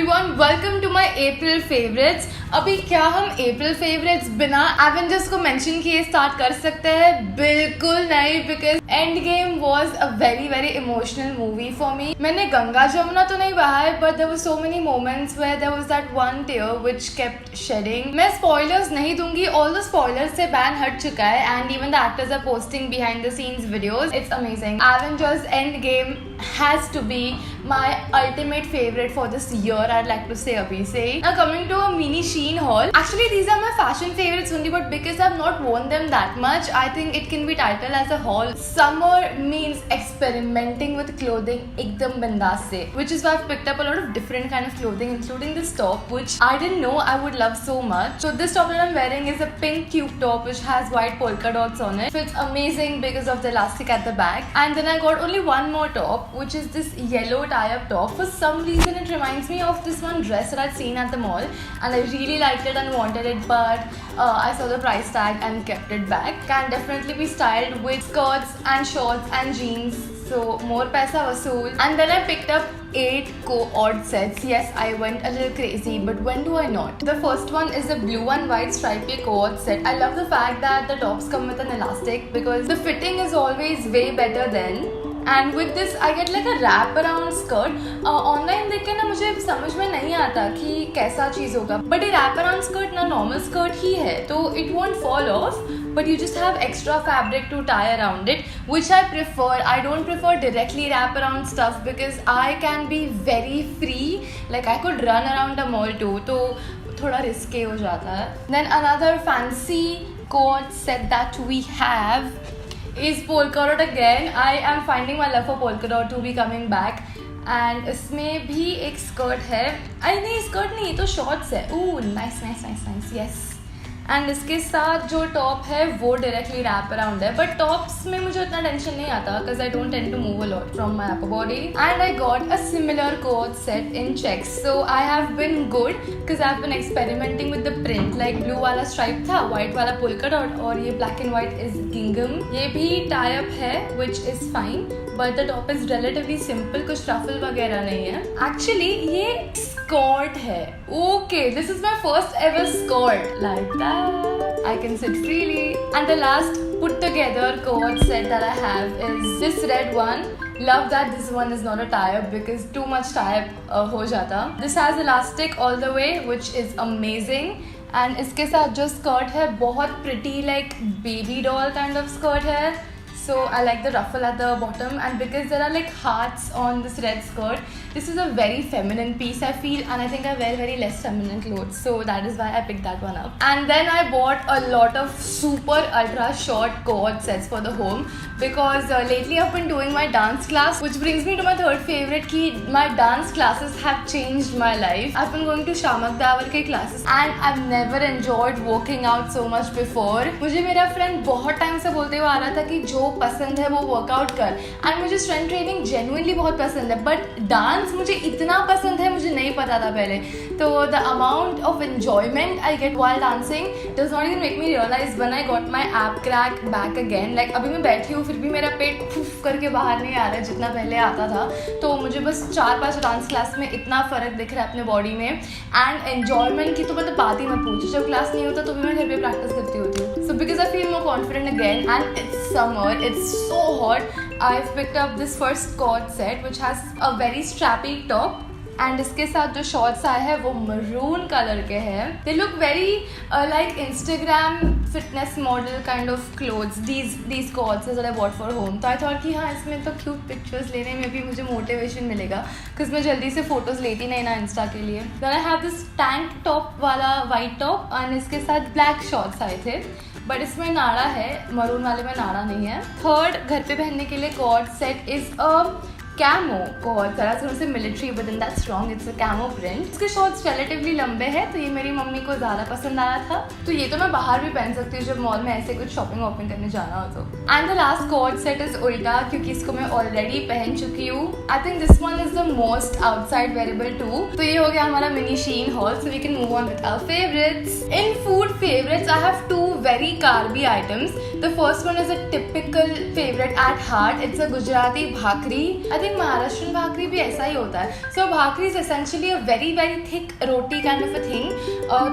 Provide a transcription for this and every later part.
Everyone, welcome to my April favourites. अभी क्या हम अप्रैल फेवरेट्स बिना एवेंजर्स को मेंशन किए स्टार्ट कर सकते हैं? बिल्कुल नहीं, because endgame was a very very emotional movie for me. मैंने गंगा जमुना तो नहीं बहा है, but there were so many moments where there was that one tear which kept shedding. मैं स्पॉयलर्स नहीं दूंगी, ऑल द स्पॉयलर्स से बैन हट चुका है and even the actors are posting behind the scenes videos. It's amazing. Avengers endgame has to be my ultimate favorite for this year, I'd like to say abhi se. Now coming to a mini Shein haul. Actually these are my fashion favorites only, but because I've not worn them that much, I think it can be titled as a haul. Summer means experimenting with clothing ekdam bindaas se, which is why I've picked up a lot of different kind of clothing, including this top which I didn't know I would love so much. So this top that I'm wearing is a pink tube top which has white polka dots on it. Fits amazing because of the elastic at the back. And then I got only one more top, which is this yellow tie-up top. For some reason it reminds me of this one dress that I'd seen at the mall and I really liked it and wanted it, but I saw the price tag and kept it back. Can definitely be styled with skirts and shorts and jeans, so more paisa vasool. And then I picked up 8 co-ord sets. Yes, I went a little crazy, but when do I not? The first one is a blue and white stripy co-ord set. I love the fact that the tops come with an elastic because the fitting is always way better than. And with this I get like a wrap around skirt. Online देख के ना मुझे समझ में नहीं आता कि कैसा चीज़ होगा, बट ये रैप अराउंड स्कर्ट ना नॉर्मल स्कर्ट ही है, तो it won't fall of, but you just have extra fabric to tie around it, which I prefer. I don't prefer directly wrap around stuff because I can be very free, like I could run around a mall too, तो थोड़ा risky हो जाता है. Then another fancy coat set that we have is polka dot again. I am finding my love for polka dot to be coming back. And इसमें भी एक skirt है. अरे नहीं, स्कर्ट नहीं, ये तो शॉर्ट्स है. Oh nice nice nice nice, yes. And इसके साथ जो टॉप है वो डायरेक्टली रैप अराउंड है, बट टॉप्स में मुझे उतना टेंशन नहीं आता because I don't tend to move a lot from my upper body. And I got a similar coat set in checks, so I have been good because I have been experimenting with the print. Like blue वाला stripe था, white वाला polka dot, और ये black and white is गिंगम. ये भी tie up है which is fine, but the top is relatively simple, कुछ रफल वगैरह नहीं है. एक्चुअली ये स्कर्ट है. Okay, this is my first ever skirt. Like that I can sit freely. And the last put together coat set that I have is this red one. Love that this one is not a tie-up because too much tie-up हो जाता. This has elastic all the way, which is amazing. And इसके साथ जो skirt है बहुत pretty, like baby doll kind of skirt है. So I like the ruffle at the bottom, and because there are like hearts on this red skirt, this is a very feminine piece I feel, and I think I wear very less feminine clothes, so that is why I picked that one up. And then I bought a lot of super ultra short cord sets for the home because lately I've been doing my dance class, which brings me to my third favorite कि my dance classes have changed my life. I've been going to Shamak Dawar के classes and I've never enjoyed working out so much before. मुझे मेरा friend बहुत time से बोलते हुए आ रहा था कि जो पसंद है वो वर्कआउट कर, एंड मुझे स्ट्रेंथ ट्रेनिंग जेन्युइनली बहुत पसंद है, बट डांस मुझे इतना पसंद है मुझे नहीं पता था पहले. तो the amount of enjoyment I get while dancing does not even make me realise when I got my ab crack back again. Like अभी मैं बैठी हूँ फिर भी मेरा पेट फूफ करके बाहर नहीं आ रहा है जितना पहले आता था. तो मुझे बस 4-5 डांस क्लास में इतना फ़र्क दिख रहा है अपने बॉडी में, एंड एन्जॉयमेंट की तो मतलब बात ही मत पूछो. जब क्लास नहीं होता तो भी मैं घर पे प्रैक्टिस करती होती हूँ. So because I feel more confident again, and it's summer, it's so hot, I've picked up this first cord set which has a very strappy top, and इसके साथ जो शॉर्ट्स आए हैं वो मरून कलर के हैं. They look very like Instagram fitness model kind of clothes. These cords that I bought for home. तो I thought कि हाँ इसमें तो cute pictures लेने में भी मुझे motivation मिलेगा because मैं जल्दी से photos लेती नहीं ना इंस्टा के लिए. Then I have this tank top वाला white top, and इसके साथ black shorts आए थे, बट इसमें नाड़ा है, मरून वाले में नाड़ा नहीं है. थर्ड घर पे पहनने के लिए co-ord set is a camo co-ord. जरा थोड़ा से military, but then that's wrong, it's a camo print. इसके शॉर्ट्स रिलेटिवली लंबे हैं, तो ये मेरी मम्मी को ज़्यादा पसंद आया था. तो ये तो मैं बाहर भी पहन सकती हूँ जब मॉल में ऐसे कुछ शॉपिंग वॉपिंग करने जाना हो तो. And the last co-ord set is उल्टा, क्योंकि इसको मैं ऑलरेडी पहन चुकी हूँ. I think this one is the most outside wearable too. तो ये हो गया हमारा mini Shein haul. So we can move on with our favourites. In food favourites I have 2 very carby items. The first one is a typical favorite at heart. It's a Gujarati bhakri. I think Maharashtrian bhakri भी ऐसा ही होता है. So bhakri is essentially a very very thick roti kind of a thing.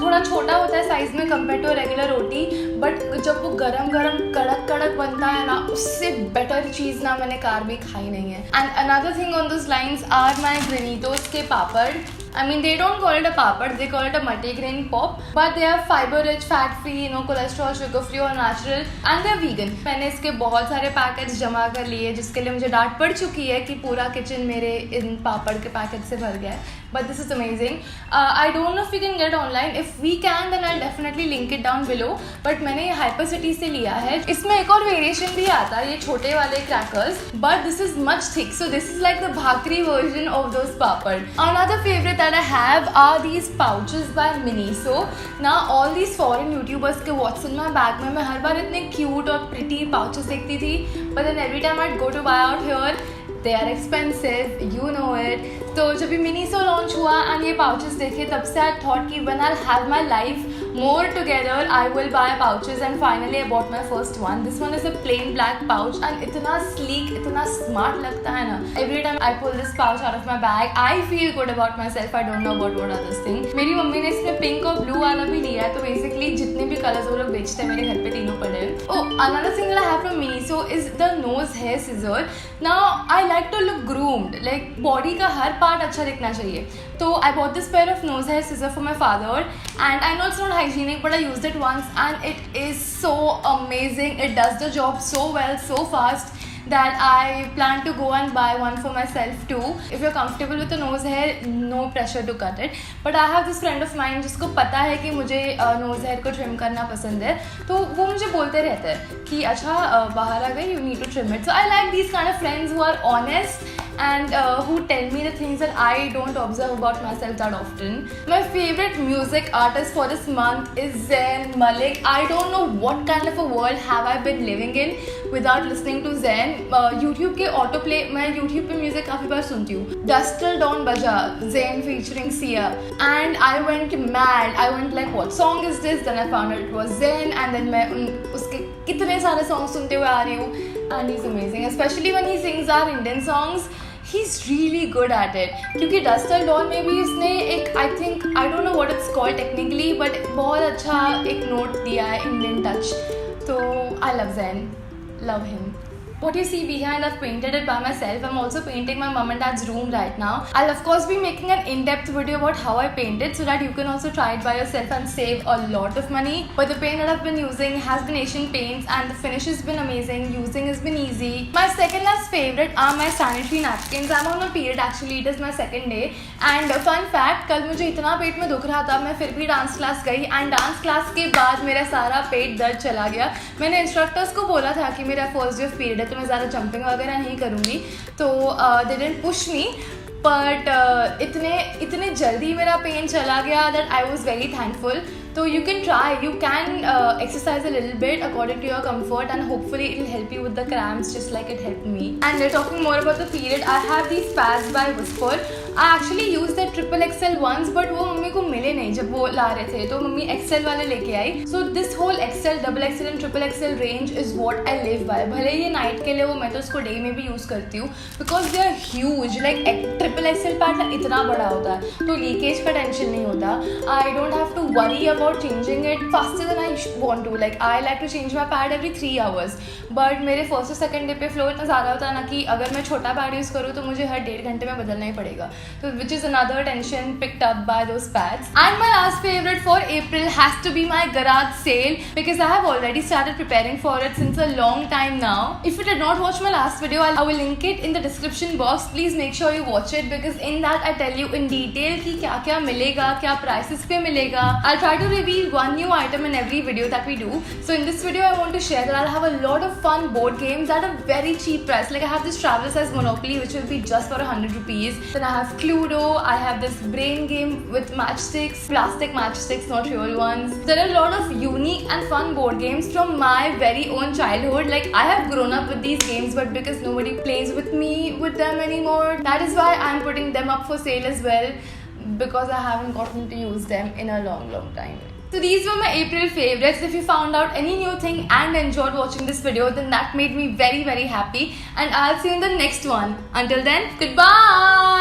थोड़ा छोटा होता है size में compared to a regular roti, but जब वो गरम गरम कड़क कड़क बनता है ना, उससे better चीज़ ना मैंने carby खाई नहीं है. And another thing on those lines are my granitos के पापड़. I mean, they don't call it a papad, they call it a multigrain pop, but they are fiber rich, fat free, no cholesterol, sugar free और natural, and they are vegan. मैंने इसके बहुत सारे packets जमा कर लिए, जिसके लिए मुझे डांट पड़ चुकी है कि पूरा किचन मेरे इन पापड़ के पैकेट से भर गया है. But this is amazing. I don't know if we can get it online. If we can, then I'll definitely link it down below. But मैंने ये Hypercity से लिया है. इसमें एक और वेरिएशन भी आता है, ये छोटे वाले crackers. But this is much thick, so this is like the bhakri version of those papad. Another favorite that I have are these pouches by Miniso. Now all these foreign YouTubers के what's in my bag में मैं हर बार इतने cute और pretty pouches देखती थी. But then every time I'd go to buy out here, they are expensive, you know it. तो जब भी Miniso launch हुआ and ये pouches देखे, तब से I thought कि when I'll have my life more together, I will buy pouches, and finally I bought my first one. This one is a plain black pouch and इतना sleek, इतना smart लगता है ना. Every time I pull this pouch out of my bag, I feel good about myself. I don't know about what others think. मेरी mummy ने इसमें pink और blue वाला भी लिया है, तो basically जितने भी colors वो लोग बेचते हैं मेरे घर पे तीनों पड़े हैं. Oh, another thing that I have from Miniso is the nose hair scissor. Now I like to look groomed, like body का हर part अच्छा दिखना चाहिए. So I bought this pair of nose hair scissor for my father, and I know it's not hygienic, but I used it once and it is so amazing. It does the job so well, so fast, that I plan to go and buy one for myself too. If you're comfortable with the nose hair, no pressure to cut it. But I have this friend of mine जिसको पता है कि मुझे nose hair को trim करना पसंद है, तो वो मुझे बोलते रहते हैं कि अच्छा बाहर आ गए, you need to trim it. So I like these kind of friends who are honest and who tell me the things that I don't observe about myself that often. My favorite music artist for this month is Zayn Malik. I don't know what kind of a world have I been living in without listening to Zayn. YouTube के autoplay, मैं YouTube पे music काफ़ी बार सुनती हूँ. Dust Till Dawn बजा, Zayn featuring Sia, and I went mad. I went like, what song is this? Then I found out it was Zayn, and then मैं उसके कितने सारे songs सुनते हुए आ रही हूँ. And he's amazing, especially when he sings our Indian songs. He's really good at it. क्योंकि Dust Till Dawn में भी उसने एक I don't know what it's called technically, but बहुत अच्छा एक note दिया है, Indian touch. So I love Zayn, love him. What you see behind, I've painted it by myself. I'm also painting my mom and dad's room right now. I'll of course be making an in-depth video about how I paint it, so that you can also try it by yourself and save a lot of money. But the paint that I've been using has been Asian paints, and the finish has been amazing. Using has been easy. My second last favorite are my sanitary napkins. I'm on my period actually. It is my second day. And fun fact, कल मुझे इतना पेट में दुख रहा था, मैं फिर भी डांस क्लास गई, and डांस क्लास के बाद मेरा सारा पेट दर्द चला गया. मैंने इंस्ट्रक्टर्स को बोला था कि मेरा फर्स्ट डे ऑफ पीरियड है, तो मैं ज़्यादा जंपिंग वगैरह नहीं करूँगी, तो they didn't push me, but इतने जल्दी मेरा पेन चला गया that I was very thankful. So you can try, you can exercise a little bit according to your comfort, and hopefully it will help you with the cramps just like it helped me. And talking more about the period, I have these pads by Whisper. I actually used the XXL ones, but वो mummy को मिले नहीं जब वो ला रहे थे, तो mummy XL वाले लेके आई. So this whole XL, XXL and XXL range is what I live by. भले ये नाइट के लिए वो, मैं तो उसको डे में भी यूज़ करती हूँ, because they are huge. Like XXL pad ना इतना बड़ा होता है, तो लीकेज का टेंशन नहीं होता. I don't have to worry about changing it faster than I want to. Like I like to change my pad every 3 hours, but मेरे फर्स्ट और सेकंड डे पे फ्लो इतना ज़्यादा होता है ना कि अगर मैं छोटा पैड यूज़ करूँ तो मुझे हर 1.5 घंटे में बदलना ही पड़ेगा. So which is another tension picked up by those pads. And my last favorite for April has to be my garage sale, because I have already started preparing for it since a long time now. If you did not watch my last video, I will link it in the description box. Please make sure you watch it, because in that I tell you in detail कि क्या क्या मिलेगा, क्या prices पे मिलेगा. I'll try to reveal one new item in every video that we do. So in this video I want to share that I'll have a lot of fun board games at a very cheap price. Like I have this travel size Monopoly which will be just for 100 rupees. Then I have Cluedo, I have this brain game with matchsticks, plastic matchsticks, not real ones. There are a lot of unique and fun board games from my very own childhood. Like I have grown up with these games, but because nobody plays with me with them anymore, that is why I'm putting them up for sale as well. because I haven't gotten to use them in a long time. So these were my April favorites. If you found out any new thing and enjoyed watching this video, then that made me very happy, and I'll see you in the next one. Until then, goodbye.